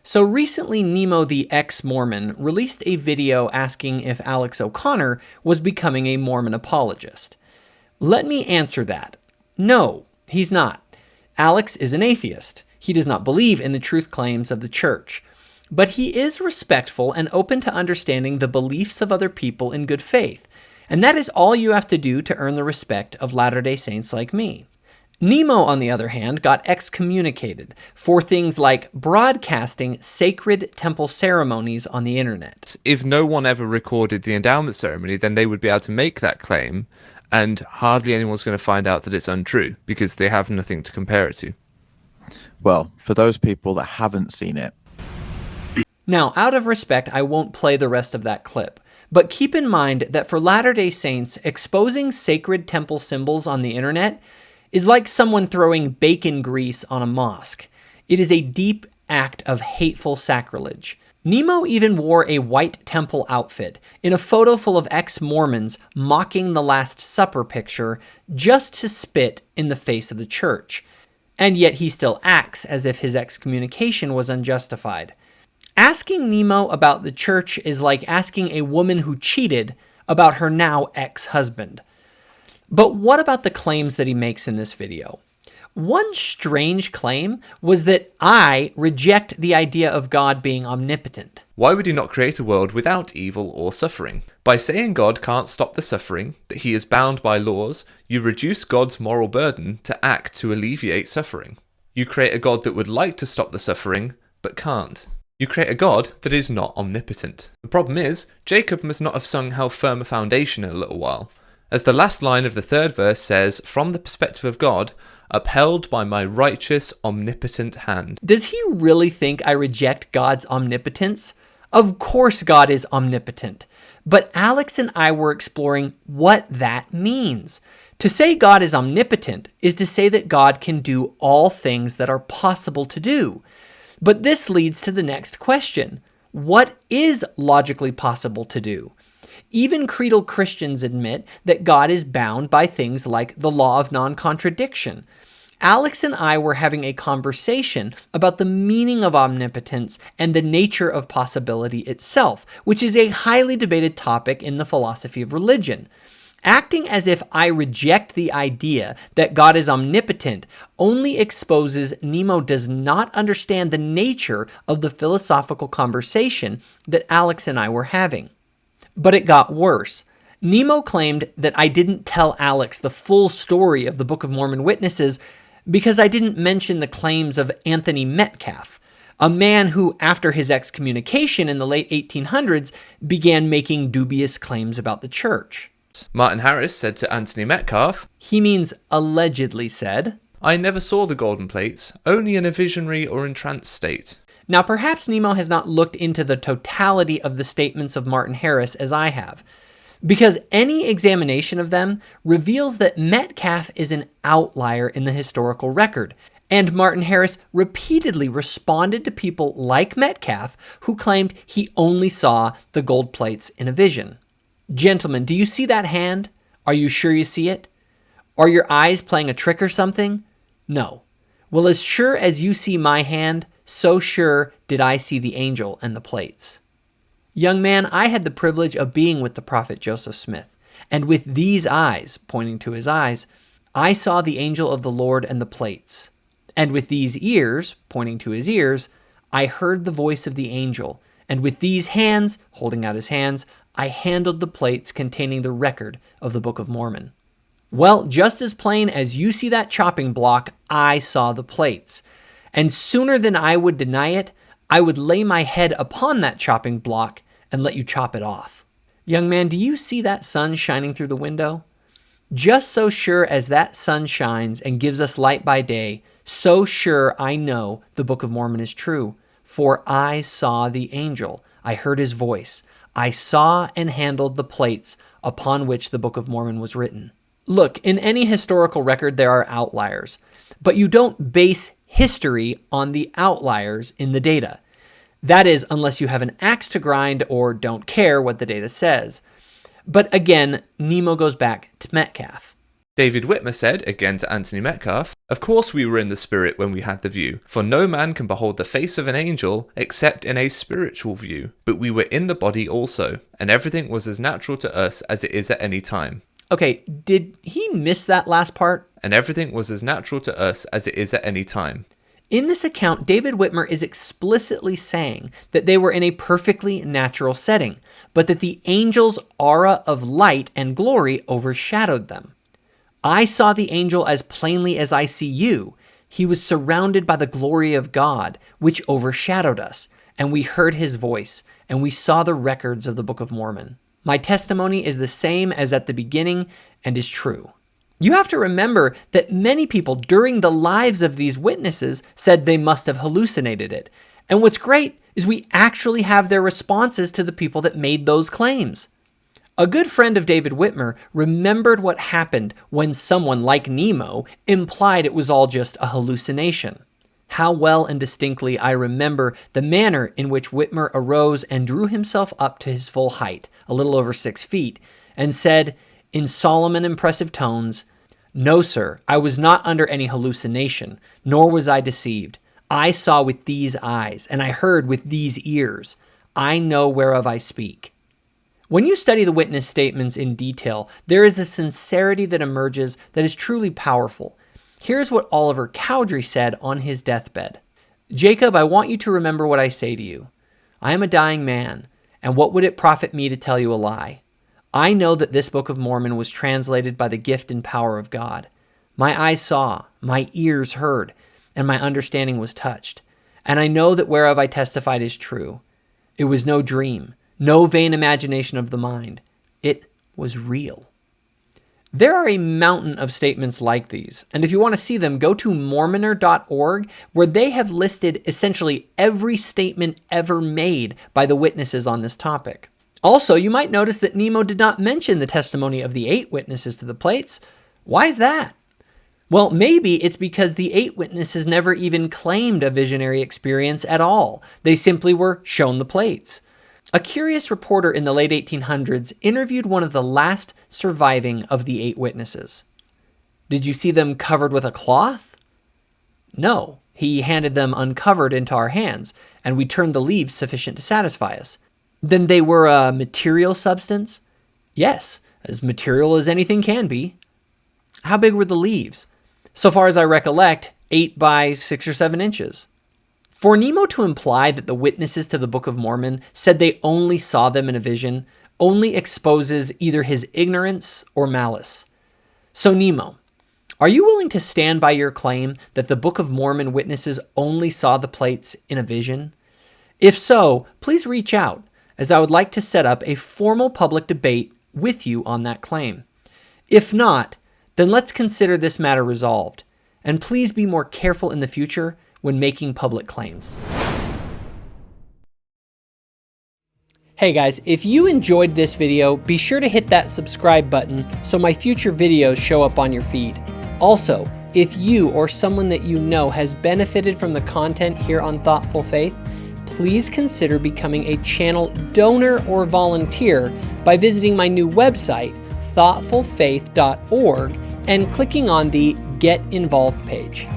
So recently, Nemo the ex-Mormon released a video asking if Alex O'Connor was becoming a Mormon apologist. Let me answer that. No, he's not. Alex is an atheist. He does not believe in the truth claims of the church. But he is respectful and open to understanding the beliefs of other people in good faith. And that is all you have to do to earn the respect of Latter-day Saints like me. Nemo, on the other hand, got excommunicated for things like broadcasting sacred temple ceremonies on the internet. If no one ever recorded the endowment ceremony, then they would be able to make that claim, and hardly anyone's going to find out that it's untrue, because they have nothing to compare it to. Well, for those people that haven't seen it. Now, out of respect, I won't play the rest of that clip. But keep in mind that for Latter-day Saints, exposing sacred temple symbols on the internet is like someone throwing bacon grease on a mosque. It is a deep act of hateful sacrilege. Nemo even wore a white temple outfit in a photo full of ex-Mormons mocking the Last Supper picture just to spit in the face of the church. And yet he still acts as if his excommunication was unjustified. Asking Nemo about the church is like asking a woman who cheated about her now ex-husband. But what about the claims that he makes in this video? One strange claim was that I reject the idea of God being omnipotent. Why would you not create a world without evil or suffering? By saying God can't stop the suffering, that he is bound by laws, you reduce God's moral burden to act to alleviate suffering. You create a God that would like to stop the suffering, but can't. You create a God that is not omnipotent. The problem is, Jacob must not have sung How Firm a Foundation in a little while. As the last line of the third verse says, from the perspective of God, upheld by my righteous, omnipotent hand. Does he really think I reject God's omnipotence? Of course God is omnipotent. But Alex and I were exploring what that means. To say God is omnipotent is to say that God can do all things that are possible to do. But this leads to the next question. What is logically possible to do? Even creedal Christians admit that God is bound by things like the law of non-contradiction. Alex and I were having a conversation about the meaning of omnipotence and the nature of possibility itself, which is a highly debated topic in the philosophy of religion. Acting as if I reject the idea that God is omnipotent only exposes Nemo does not understand the nature of the philosophical conversation that Alex and I were having. But it got worse. Nemo claimed that I didn't tell Alex the full story of the Book of Mormon witnesses because I didn't mention the claims of Anthony Metcalfe, a man who, after his excommunication in the late 1800s, began making dubious claims about the church. Martin Harris said to Anthony Metcalfe, he means allegedly said, I never saw the golden plates, only in a visionary or entranced state. Now perhaps Nemo has not looked into the totality of the statements of Martin Harris as I have, because any examination of them reveals that Metcalfe is an outlier in the historical record, and Martin Harris repeatedly responded to people like Metcalfe who claimed he only saw the gold plates in a vision. Gentlemen, do you see that hand? Are you sure you see it? Are your eyes playing a trick or something? No. Well, as sure as you see my hand, so sure did I see the angel and the plates. Young man, I had the privilege of being with the prophet Joseph Smith, and with these eyes, pointing to his eyes, I saw the angel of the Lord and the plates. And with these ears, pointing to his ears, I heard the voice of the angel. And with these hands, holding out his hands, I handled the plates containing the record of the Book of Mormon. Well, just as plain as you see that chopping block, I saw the plates. And sooner than I would deny it, I would lay my head upon that chopping block and let you chop it off. Young man, do you see that sun shining through the window? Just so sure as that sun shines and gives us light by day, so sure I know the Book of Mormon is true. For I saw the angel. I heard his voice. I saw and handled the plates upon which the Book of Mormon was written. Look, in any historical record, there are outliers, but you don't base history on the outliers in the data. That is, unless you have an axe to grind or don't care what the data says. But again, Nemo goes back to Metcalfe. David Whitmer said, again to Anthony Metcalfe, "Of course we were in the spirit when we had the view, for no man can behold the face of an angel except in a spiritual view. But we were in the body also, and everything was as natural to us as it is at any time." Okay, did he miss that last part? And everything was as natural to us as it is at any time. In this account, David Whitmer is explicitly saying that they were in a perfectly natural setting, but that the angel's aura of light and glory overshadowed them. "I saw the angel as plainly as I see you. He was surrounded by the glory of God, which overshadowed us, and we heard his voice, and we saw the records of the Book of Mormon. My testimony is the same as at the beginning and is true." You have to remember that many people during the lives of these witnesses said they must have hallucinated it. And what's great is we actually have their responses to the people that made those claims. A good friend of David Whitmer remembered what happened when someone like Nemo implied it was all just a hallucination. How well and distinctly I remember the manner in which Whitmer arose and drew himself up to his full height, a little over 6 feet, and said in solemn and impressive tones, "No, sir, I was not under any hallucination, nor was I deceived. I saw with these eyes, and I heard with these ears. I know whereof I speak." When you study the witness statements in detail, there is a sincerity that emerges that is truly powerful. Here's what Oliver Cowdery said on his deathbed. "Jacob, I want you to remember what I say to you. I am a dying man, and what would it profit me to tell you a lie? I know that this Book of Mormon was translated by the gift and power of God. My eyes saw, my ears heard, and my understanding was touched. And I know that whereof I testified is true. It was no dream, no vain imagination of the mind. It was real." There are a mountain of statements like these, and if you want to see them, go to Mormoner.org, where they have listed essentially every statement ever made by the witnesses on this topic. Also, you might notice that Nemo did not mention the testimony of the 8 witnesses to the plates. Why is that? Well, maybe it's because the 8 witnesses never even claimed a visionary experience at all. They simply were shown the plates. A curious reporter in the late 1800s interviewed one of the last surviving of the 8 witnesses. "Did you see them covered with a cloth?" "No, he handed them uncovered into our hands, and we turned the leaves sufficient to satisfy us." "Then they were a material substance?" "Yes, as material as anything can be." "How big were the leaves?" "So far as I recollect, 8 by 6 or 7 inches. For Nemo to imply that the witnesses to the Book of Mormon said they only saw them in a vision only exposes either his ignorance or malice. So Nemo, are you willing to stand by your claim that the Book of Mormon witnesses only saw the plates in a vision? If so, please reach out, as I would like to set up a formal public debate with you on that claim. If not, then let's consider this matter resolved, and please be more careful in the future when making public claims. Hey guys, if you enjoyed this video, be sure to hit that subscribe button so my future videos show up on your feed. Also, if you or someone that you know has benefited from the content here on Thoughtful Faith, please consider becoming a channel donor or volunteer by visiting my new website, thoughtfulfaith.org, and clicking on the Get Involved page.